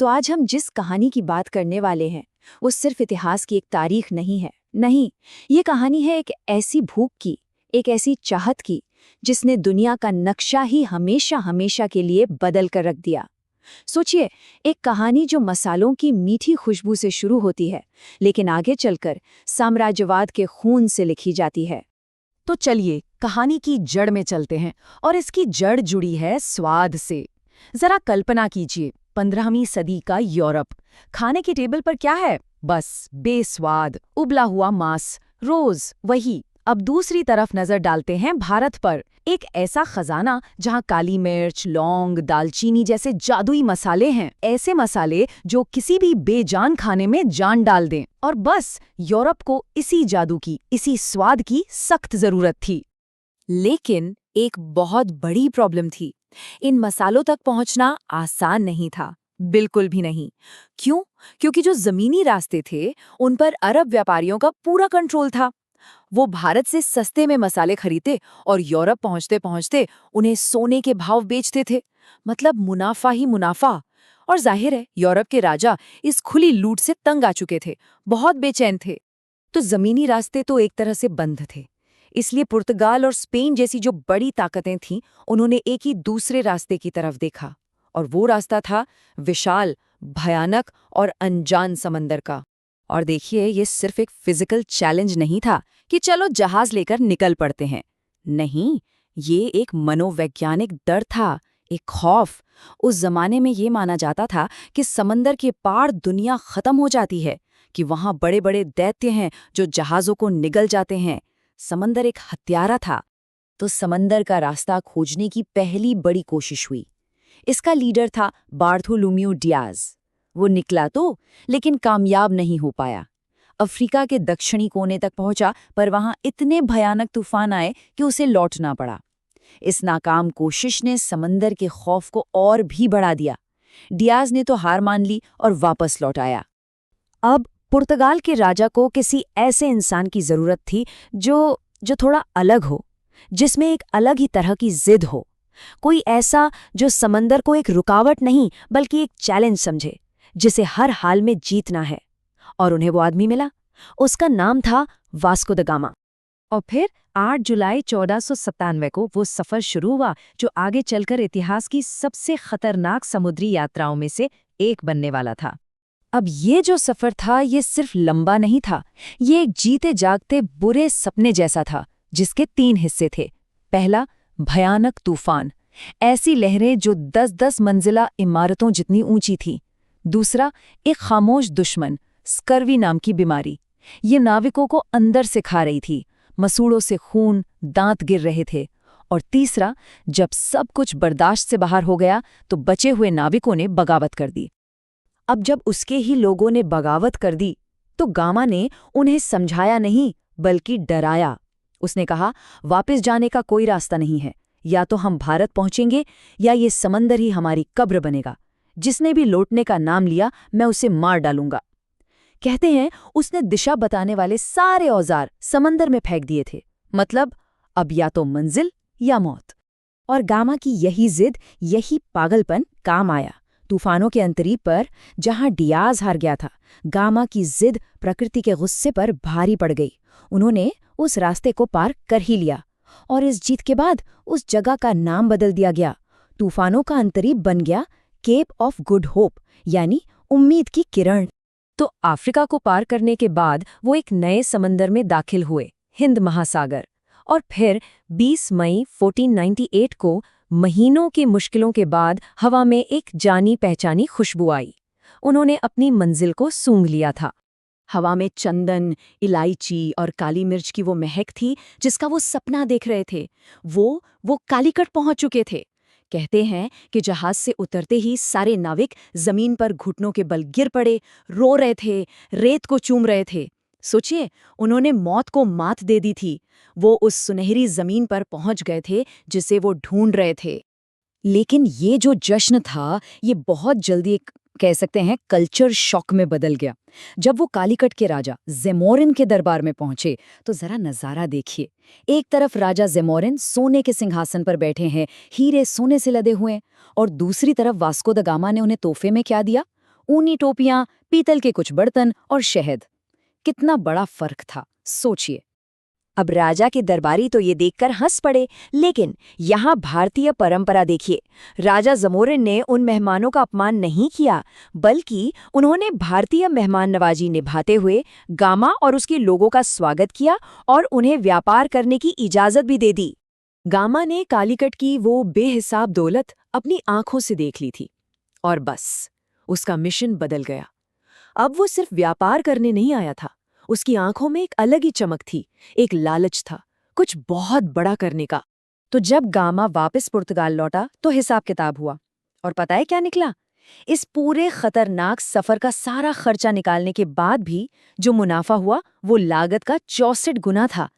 तो आज हम जिस कहानी की बात करने वाले हैं वो सिर्फ इतिहास की एक तारीख नहीं है। नहीं, ये कहानी है एक ऐसी भूख की, एक ऐसी चाहत की जिसने दुनिया का नक्शा ही हमेशा हमेशा के लिए बदल कर रख दिया। सोचिए, एक कहानी जो मसालों की मीठी खुशबू से शुरू होती है लेकिन आगे चलकर साम्राज्यवाद के खून से लिखी जाती है। तो चलिए कहानी की जड़ में चलते हैं, और इसकी जड़ जुड़ी है स्वाद से। जरा कल्पना कीजिए, 15वीं सदी का यूरोप। खाने की टेबल पर क्या है? बस बेस्वाद उबला हुआ मांस, रोज वही। अब दूसरी तरफ नजर डालते हैं भारत पर, एक ऐसा खजाना जहां काली मिर्च, लौंग, दालचीनी जैसे जादुई मसाले हैं। ऐसे मसाले जो किसी भी बेजान खाने में जान डाल दें। और बस यूरोप को इसी जादू की, इसी स्वाद की सख्त जरूरत थी। लेकिन एक बहुत बड़ी प्रॉब्लम थी। इन मसालों तक पहुंचना आसान नहीं था, बिल्कुल भी नहीं। क्यों? क्योंकि जो जमीनी रास्ते थे उन पर अरब व्यापारियों का पूरा कंट्रोल था। वो भारत से सस्ते में मसाले खरीदते और यूरोप पहुंचते पहुंचते उन्हें सोने के भाव बेचते थे। मतलब मुनाफा ही मुनाफा। और जाहिर है, यूरोप के राजा इस खुली लूट से तंग आ चुके थे, बहुत बेचैन थे। तो जमीनी रास्ते तो एक तरह से बंद थे। इसलिए पुर्तगाल और स्पेन जैसी जो बड़ी ताकतें थीं, उन्होंने एक ही दूसरे रास्ते की तरफ देखा। और वो रास्ता था विशाल, भयानक और अनजान समंदर का। और देखिए, ये सिर्फ एक फिजिकल चैलेंज नहीं था कि चलो जहाज लेकर निकल पड़ते हैं। नहीं, ये एक मनोवैज्ञानिक डर था, एक खौफ। उस जमाने में ये माना जाता था कि समंदर के पार दुनिया खत्म हो जाती है, कि वहां बड़े बड़े दैत्य हैं जो जहाजों को निगल जाते हैं। समंदर एक हत्यारा था। तो समंदर का रास्ता खोजने की पहली बड़ी कोशिश हुई। इसका लीडर था बार्थोलोम्यू डियाज। वो निकला तो, लेकिन कामयाब नहीं हो पाया। अफ्रीका के दक्षिणी कोने तक पहुंचा, पर वहां इतने भयानक तूफान आए कि उसे लौटना पड़ा। इस नाकाम कोशिश ने समंदर के खौफ को और भी बढ़ा दिया। डियाज ने तो हार मान ली और वापस लौट आया। अब पुर्तगाल के राजा को किसी ऐसे इंसान की जरूरत थी जो थोड़ा अलग हो, जिसमें एक अलग ही तरह की जिद हो। कोई ऐसा जो समंदर को एक रुकावट नहीं बल्कि एक चैलेंज समझे, जिसे हर हाल में जीतना है। और उन्हें वो आदमी मिला। उसका नाम था वास्को द गामा। और फिर 8 जुलाई 1497 को वो सफर शुरू हुआ जो आगे चलकर इतिहास की सबसे खतरनाक समुद्री यात्राओं में से एक बनने वाला था। अब ये जो सफर था, ये सिर्फ लंबा नहीं था, ये एक जीते जागते बुरे सपने जैसा था, जिसके 3 हिस्से थे। पहला, भयानक तूफान, ऐसी लहरें जो 10-10 मंजिला इमारतों जितनी ऊंची थी। दूसरा, एक खामोश दुश्मन, स्कर्वी नाम की बीमारी। ये नाविकों को अंदर से खा रही थी, मसूड़ों से खून, दांत गिर रहे थे। और तीसरा, जब सब कुछ बर्दाश्त से बाहर हो गया तो बचे हुए नाविकों ने बगावत कर दी। अब जब उसके ही लोगों ने बगावत कर दी तो गामा ने उन्हें समझाया नहीं बल्कि डराया। उसने कहा, वापस जाने का कोई रास्ता नहीं है, या तो हम भारत पहुंचेंगे या ये समंदर ही हमारी कब्र बनेगा। जिसने भी लौटने का नाम लिया मैं उसे मार डालूंगा। कहते हैं उसने दिशा बताने वाले सारे औजार समंदर में फेंक दिए थे। मतलब अब या तो मंजिल या मौत। और गामा की यही जिद, यही पागलपन काम आया। तूफानों के अंतरीप पर जहां डियाज हार गया था, गामा की जिद प्रकृति के गुस्से पर भारी पड़ गई। उन्होंने उस रास्ते को पार कर ही लिया। और इस जीत के बाद उस जगह का नाम बदल दिया गया। तूफानों का अंतरीप बन गया केप ऑफ गुड होप, यानी उम्मीद की किरण। तो अफ्रीका को पार करने के बाद वो एक नए समंदर में दाखिल हुए, हिंद महासागर। और फिर 20 मई 1498 को, महीनों की मुश्किलों के बाद, हवा में एक जानी पहचानी खुशबू आई। उन्होंने अपनी मंजिल को सूंघ लिया था। हवा में चंदन, इलायची और काली मिर्च की वो महक थी जिसका वो सपना देख रहे थे। वो कालीकट पहुंच चुके थे। कहते हैं कि जहाज से उतरते ही सारे नाविक जमीन पर घुटनों के बल गिर पड़े, रो रहे थे, रेत को चूम रहे थे। सोचिए, उन्होंने मौत को मात दे दी थी। वो उस सुनहरी जमीन पर पहुंच गए थे जिसे वो ढूंढ रहे थे। लेकिन ये जो जश्न था, ये बहुत जल्दी एक कह सकते हैं कल्चर शॉक में बदल गया। जब वो कालीकट के राजा ज़ेमोरिन के दरबार में पहुंचे तो जरा नजारा देखिए। एक तरफ राजा ज़ेमोरिन सोने के सिंहासन पर बैठे हैं, हीरे सोने से लदे हुए हैं, और दूसरी तरफ वास्को द गामा ने उन्हें तोहफे में क्या दिया? ऊनी टोपियां, पीतल के कुछ बर्तन और शहद। कितना बड़ा फर्क था, सोचिए। अब राजा के दरबारी तो ये देखकर हंस पड़े, लेकिन यहाँ भारतीय परंपरा देखिए। राजा जमोरिन ने उन मेहमानों का अपमान नहीं किया, बल्कि उन्होंने भारतीय मेहमान नवाजी निभाते हुए गामा और उसके लोगों का स्वागत किया और उन्हें व्यापार करने की इजाजत भी दे दी। गामा ने कालीकट की वो बेहिसाब दौलत अपनी आंखों से देख ली थी, और बस उसका मिशन बदल गया। अब वो सिर्फ व्यापार करने नहीं आया था, उसकी आंखों में एक अलग ही चमक थी, एक लालच था, कुछ बहुत बड़ा करने का। तो जब गामा वापस पुर्तगाल लौटा तो हिसाब किताब हुआ, और पता है क्या निकला? इस पूरे खतरनाक सफर का सारा खर्चा निकालने के बाद भी जो मुनाफा हुआ वो लागत का 64 गुना था।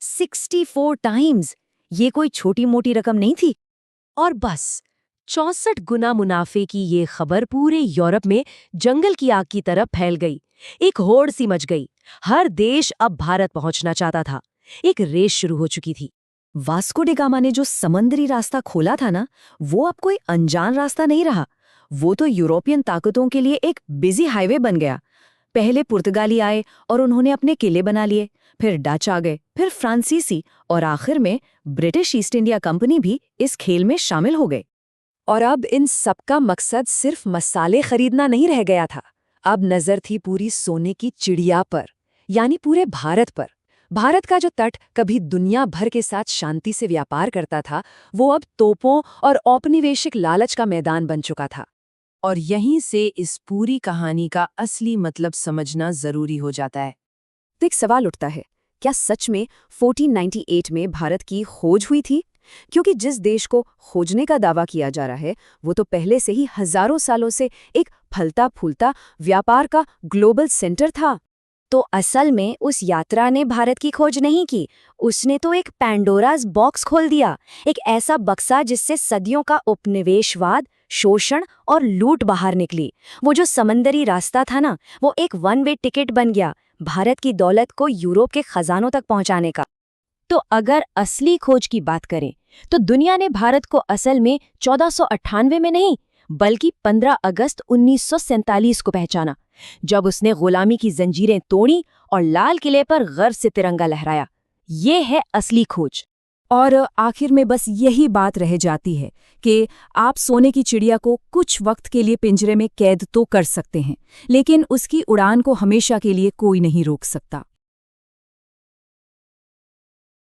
64 टाइम्स। ये कोई छोटी मोटी रकम नहीं थी। और बस 64 गुना मुनाफे की ये खबर पूरे यूरोप में जंगल की आग की तरह फैल गई। एक होड़ सी मच गई। हर देश अब भारत पहुंचना चाहता था। एक रेस शुरू हो चुकी थी। वास्को डी गामा ने जो समुद्री रास्ता खोला था ना, वो अब कोई अनजान रास्ता नहीं रहा। वो तो यूरोपियन ताकतों के लिए एक बिजी हाईवे बन गया। पहले पुर्तगाली आए और उन्होंने अपने किले बना लिए, फिर डच आ गए, फिर फ्रांसीसी, और आखिर में ब्रिटिश ईस्ट इंडिया कंपनी भी इस खेल में शामिल हो गए। और अब इन सबका मकसद सिर्फ मसाले खरीदना नहीं रह गया था। अब नजर थी पूरी सोने की चिड़िया पर, यानी पूरे भारत पर। भारत का जो तट कभी दुनिया भर के साथ शांति से व्यापार करता था, वो अब तोपों और औपनिवेशिक लालच का मैदान बन चुका था। और यहीं से इस पूरी कहानी का असली मतलब समझना जरूरी हो जाता है। तो एक सवाल उठता है, क्या सच में 1498 में भारत की खोज हुई थी? क्योंकि जिस देश को खोजने का दावा किया जा रहा है, वो तो पहले से ही हजारों सालों से एक फलता फूलता व्यापार का ग्लोबल सेंटर था। तो असल में उस यात्रा ने भारत की खोज नहीं की, उसने तो एक पैंडोरास बॉक्स खोल दिया, एक ऐसा बक्सा जिससे सदियों का उपनिवेशवाद, शोषण और लूट बाहर निकली। वो जो समंदरी रास्ता था ना, वो एक वन वे टिकट बन गया भारत की दौलत को यूरोप के खजानों तक पहुंचाने का। तो अगर असली खोज की बात करें, तो दुनिया ने भारत को असल में 1498 में नहीं, बल्कि 15 अगस्त 1947 को पहचाना, जब उसने गुलामी की जंजीरें तोड़ी और लाल किले पर गर्व से तिरंगा लहराया। ये है असली खोज। और आखिर में बस यही बात रह जाती है कि आप सोने की चिड़िया को कुछ वक्त के लिए पिंजरे में कैद तो कर सकते हैं, लेकिन उसकी उड़ान को हमेशा के लिए कोई नहीं रोक सकता।